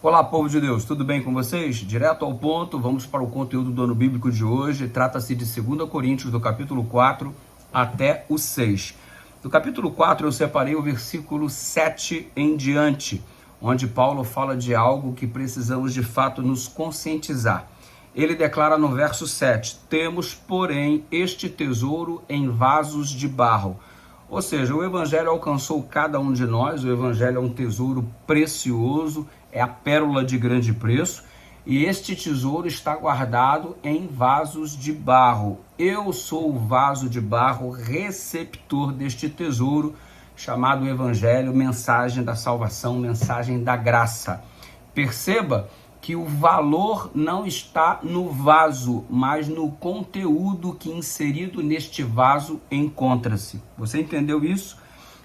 Olá, povo de Deus, tudo bem com vocês? Direto ao ponto, vamos para o conteúdo do ano bíblico de hoje. Trata-se de 2 Coríntios, do capítulo 4 até o 6. Do capítulo 4 eu separei o versículo 7 em diante, onde Paulo fala de algo que precisamos de fato nos conscientizar. Ele declara no verso 7, temos, porém, este tesouro em vasos de barro. Ou seja, o Evangelho alcançou cada um de nós, o Evangelho é um tesouro precioso, é a pérola de grande preço, e este tesouro está guardado em vasos de barro. Eu sou o vaso de barro receptor deste tesouro, chamado Evangelho, mensagem da salvação, mensagem da graça. Perceba que o valor não está no vaso, mas no conteúdo que inserido neste vaso encontra-se. Você entendeu isso?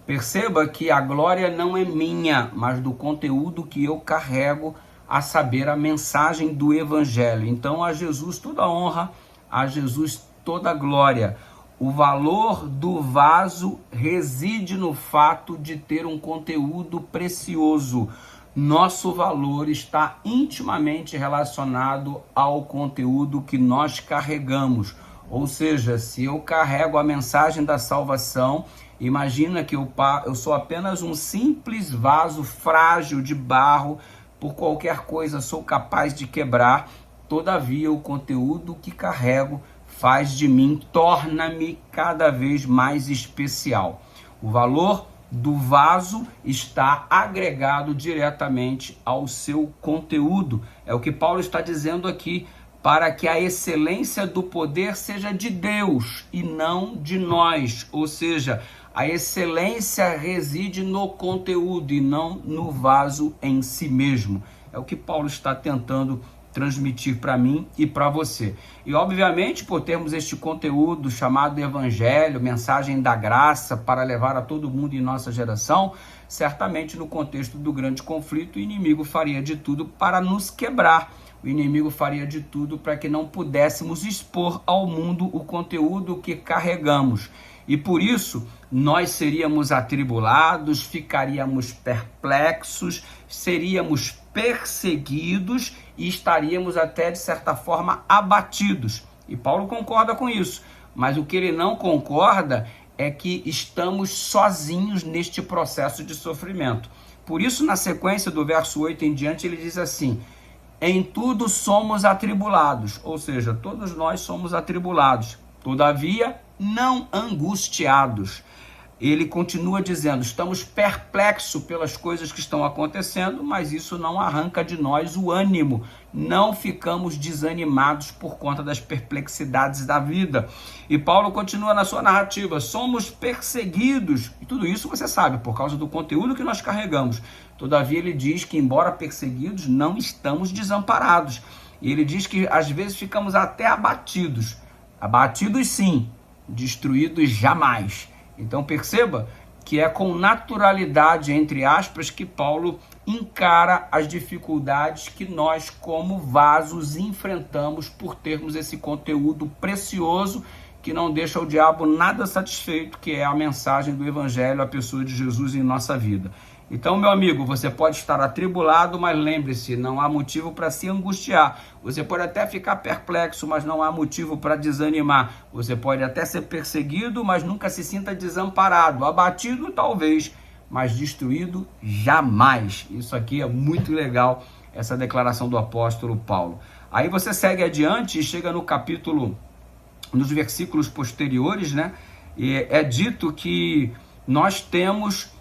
Perceba que a glória não é minha, mas do conteúdo que eu carrego, a saber, a mensagem do Evangelho. Então, a Jesus toda a honra, a Jesus toda a glória. O valor do vaso reside no fato de ter um conteúdo precioso. Nosso valor está intimamente relacionado ao conteúdo que nós carregamos. Ou seja, se eu carrego a mensagem da salvação, imagina que eu sou apenas um simples vaso frágil de barro, por qualquer coisa sou capaz de quebrar, todavia o conteúdo que carrego faz de mim, torna-me cada vez mais especial. O valor do vaso está agregado diretamente ao seu conteúdo. É o que Paulo está dizendo aqui, para que a excelência do poder seja de Deus e não de nós. Ou seja, a excelência reside no conteúdo e não no vaso em si mesmo. É o que Paulo está tentando transmitir para mim e para você. E obviamente, por termos este conteúdo chamado Evangelho, mensagem da graça para levar a todo mundo em nossa geração, certamente no contexto do grande conflito, o inimigo faria de tudo para nos quebrar. O inimigo faria de tudo para que não pudéssemos expor ao mundo o conteúdo que carregamos. E por isso, nós seríamos atribulados, ficaríamos perplexos, seríamos perseguidos e estaríamos até, de certa forma, abatidos. E Paulo concorda com isso. Mas o que ele não concorda é que estamos sozinhos neste processo de sofrimento. Por isso, na sequência do verso 8 em diante, ele diz assim: em tudo somos atribulados, ou seja, todos nós somos atribulados, todavia não angustiados. Ele continua dizendo, estamos perplexos pelas coisas que estão acontecendo, mas isso não arranca de nós o ânimo, não ficamos desanimados por conta das perplexidades da vida. E Paulo continua na sua narrativa, somos perseguidos, e tudo isso você sabe, por causa do conteúdo que nós carregamos. Todavia ele diz que, embora perseguidos, não estamos desamparados. E ele diz que às vezes ficamos até abatidos. Abatidos sim, destruídos jamais. Então perceba que é com naturalidade, entre aspas, que Paulo encara as dificuldades que nós, como vasos, enfrentamos por termos esse conteúdo precioso que não deixa o diabo nada satisfeito, que é a mensagem do Evangelho, a pessoa de Jesus em nossa vida. Então, meu amigo, você pode estar atribulado, mas lembre-se, não há motivo para se angustiar. Você pode até ficar perplexo, mas não há motivo para desanimar. Você pode até ser perseguido, mas nunca se sinta desamparado. Abatido, talvez, mas destruído, jamais. Isso aqui é muito legal, essa declaração do apóstolo Paulo. Aí você segue adiante e chega no capítulo, nos versículos posteriores, né? E é dito que nós temos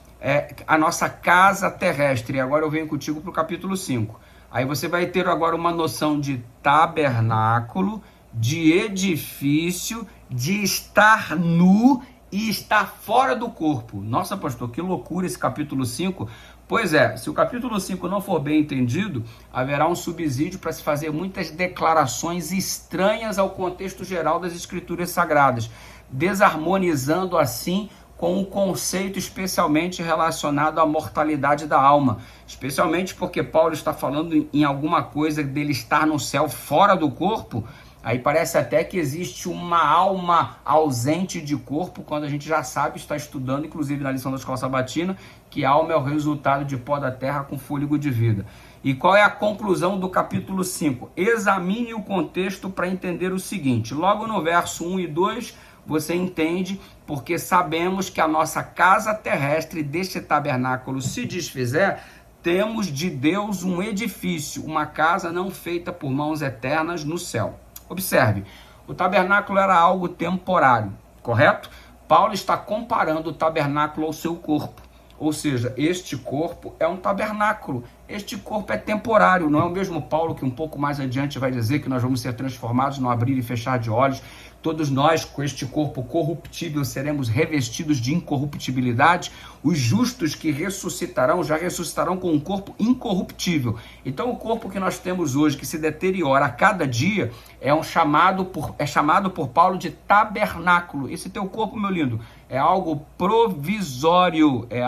a nossa casa terrestre. E agora eu venho contigo para o capítulo 5. Aí você vai ter agora uma noção de tabernáculo, de edifício, de estar nu e estar fora do corpo. Nossa, pastor, que loucura esse capítulo 5. Pois é, se o capítulo 5 não for bem entendido, haverá um subsídio para se fazer muitas declarações estranhas ao contexto geral das Escrituras Sagradas, desarmonizando assim com um conceito especialmente relacionado à mortalidade da alma, especialmente porque Paulo está falando em alguma coisa dele estar no céu fora do corpo. Aí parece até que existe uma alma ausente de corpo, quando a gente já sabe, está estudando, inclusive na lição da Escola Sabatina, que a alma é o resultado de pó da terra com fôlego de vida. E qual é a conclusão do capítulo 5? Examine o contexto para entender o seguinte. Logo no verso 1 e 2, você entende, porque sabemos que a nossa casa terrestre deste tabernáculo se desfizer, temos de Deus um edifício, uma casa não feita por mãos eternas no céu. Observe, o tabernáculo era algo temporário, correto? Paulo está comparando o tabernáculo ao seu corpo. Ou seja, este corpo é um tabernáculo, este corpo é temporário, não é o mesmo Paulo que um pouco mais adiante vai dizer que nós vamos ser transformados no abrir e fechar de olhos. Todos nós, com este corpo corruptível, seremos revestidos de incorruptibilidade. Os justos que ressuscitarão, já ressuscitarão com um corpo incorruptível. Então, o corpo que nós temos hoje, que se deteriora a cada dia, é chamado por Paulo de tabernáculo. Esse teu corpo, meu lindo, é algo provisório, é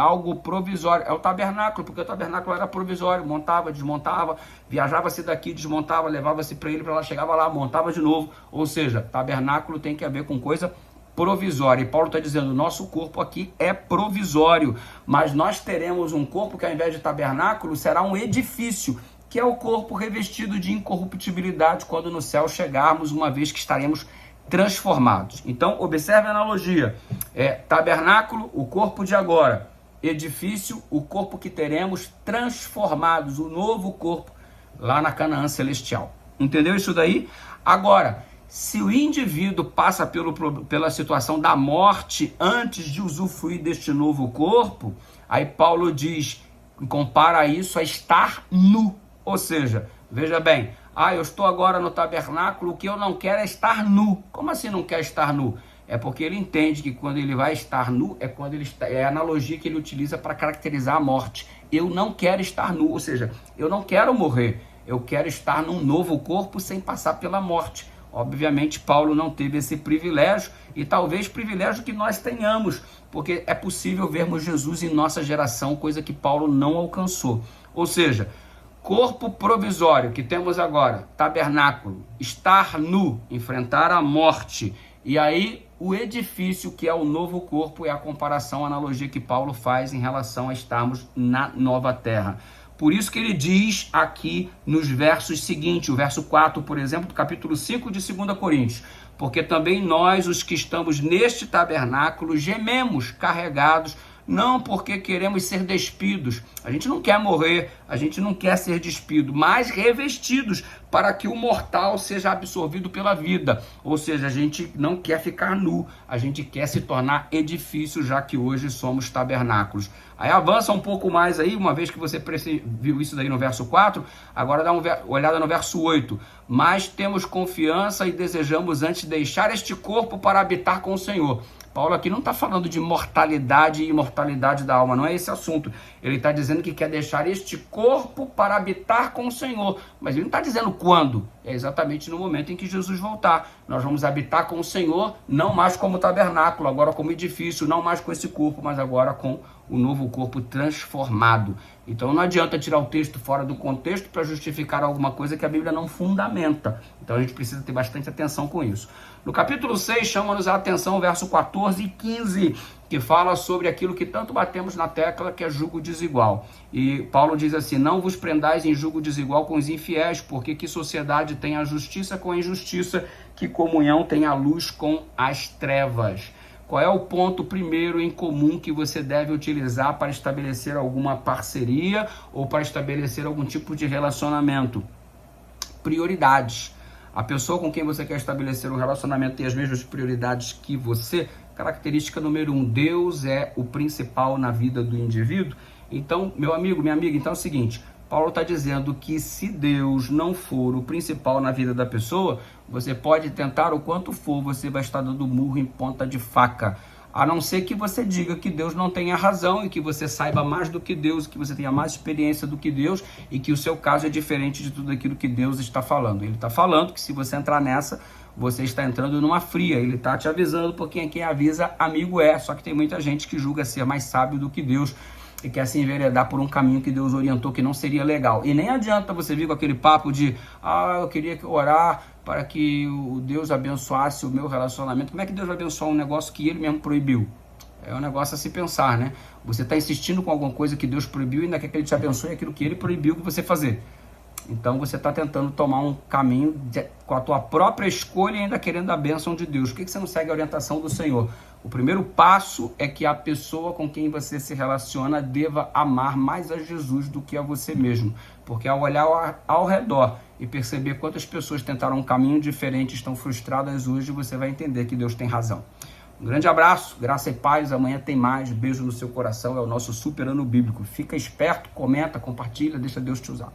o tabernáculo, porque o tabernáculo era provisório, montava, desmontava, viajava-se daqui, desmontava, levava-se para ele, para lá, chegava lá, montava de novo. Ou seja, tabernáculo tem que ver com coisa provisória. E Paulo está dizendo, nosso corpo aqui é provisório, mas nós teremos um corpo que ao invés de tabernáculo será um edifício, que é o corpo revestido de incorruptibilidade quando no céu chegarmos, uma vez que estaremos transformados. Então, observe a analogia. Tabernáculo, o corpo de agora. Edifício, o corpo que teremos transformados, o novo corpo lá na Canaã celestial. Entendeu isso daí? Agora, se o indivíduo passa pela situação da morte antes de usufruir deste novo corpo, aí Paulo compara isso a estar nu. Ou seja, veja bem, eu estou agora no tabernáculo, o que eu não quero é estar nu. Como assim não quer estar nu? É porque ele entende que quando ele vai estar nu, é a analogia que ele utiliza para caracterizar a morte. Eu não quero estar nu, ou seja, eu não quero morrer, eu quero estar num novo corpo sem passar pela morte. Obviamente, Paulo não teve esse privilégio, e talvez privilégio que nós tenhamos, porque é possível vermos Jesus em nossa geração, coisa que Paulo não alcançou. Ou seja, corpo provisório que temos agora, tabernáculo, estar nu, enfrentar a morte, e aí o edifício que é o novo corpo é a comparação, a analogia que Paulo faz em relação a estarmos na nova terra. Por isso que ele diz aqui nos versos seguintes, o verso 4, por exemplo, do capítulo 5 de 2 Coríntios, porque também nós, os que estamos neste tabernáculo, gememos carregados, não porque queremos ser despidos, a gente não quer morrer, a gente não quer ser despido, mas revestidos para que o mortal seja absorvido pela vida. Ou seja, a gente não quer ficar nu, a gente quer se tornar edifício, já que hoje somos tabernáculos. Aí avança um pouco mais aí, uma vez que você viu isso daí no verso 4, agora dá uma olhada no verso 8. Mas temos confiança e desejamos antes deixar este corpo para habitar com o Senhor. Paulo aqui não está falando de mortalidade e imortalidade da alma, não é esse assunto. Ele está dizendo que quer deixar este corpo para habitar com o Senhor, mas ele não está dizendo quando. É exatamente no momento em que Jesus voltar. Nós vamos habitar com o Senhor, não mais como tabernáculo, agora como edifício, não mais com esse corpo, mas agora com o novo corpo transformado. Então não adianta tirar o texto fora do contexto para justificar alguma coisa que a Bíblia não fundamenta. Então a gente precisa ter bastante atenção com isso. No capítulo 6, chama-nos a atenção o verso 14 e 15, que fala sobre aquilo que tanto batemos na tecla, que é jugo desigual. E Paulo diz assim, não vos prendais em jugo desigual com os infiéis, porque que sociedade tem a justiça com a injustiça, que comunhão tem a luz com as trevas. Qual é o ponto primeiro em comum que você deve utilizar para estabelecer alguma parceria ou para estabelecer algum tipo de relacionamento? Prioridades. A pessoa com quem você quer estabelecer um relacionamento tem as mesmas prioridades que você. Característica número 1, Deus é o principal na vida do indivíduo. Então, meu amigo, minha amiga, então é o seguinte, Paulo está dizendo que se Deus não for o principal na vida da pessoa, você pode tentar o quanto for, você vai estar dando murro em ponta de faca. A não ser que você diga que Deus não tenha razão e que você saiba mais do que Deus, que você tenha mais experiência do que Deus e que o seu caso é diferente de tudo aquilo que Deus está falando. Ele está falando que se você entrar nessa, você está entrando numa fria. Ele está te avisando, porque quem avisa, amigo é. Só que tem muita gente que julga ser mais sábio do que Deus. e quer se enveredar por um caminho que Deus orientou que não seria legal. E nem adianta você vir com aquele papo de eu queria orar para que o Deus abençoasse o meu relacionamento. Como é que Deus vai abençoar um negócio que ele mesmo proibiu? É um negócio a se pensar, né? Você está insistindo com alguma coisa que Deus proibiu e ainda quer que ele te abençoe aquilo que ele proibiu que você fazer. Então você está tentando tomar um caminho com a tua própria escolha e ainda querendo a bênção de Deus. Por que você não segue a orientação do Senhor? O primeiro passo é que a pessoa com quem você se relaciona deva amar mais a Jesus do que a você mesmo. Porque ao olhar ao redor e perceber quantas pessoas tentaram um caminho diferente e estão frustradas hoje, você vai entender que Deus tem razão. Um grande abraço, graça e paz, amanhã tem mais, beijo no seu coração, é o nosso super ano bíblico. Fica esperto, comenta, compartilha, deixa Deus te usar.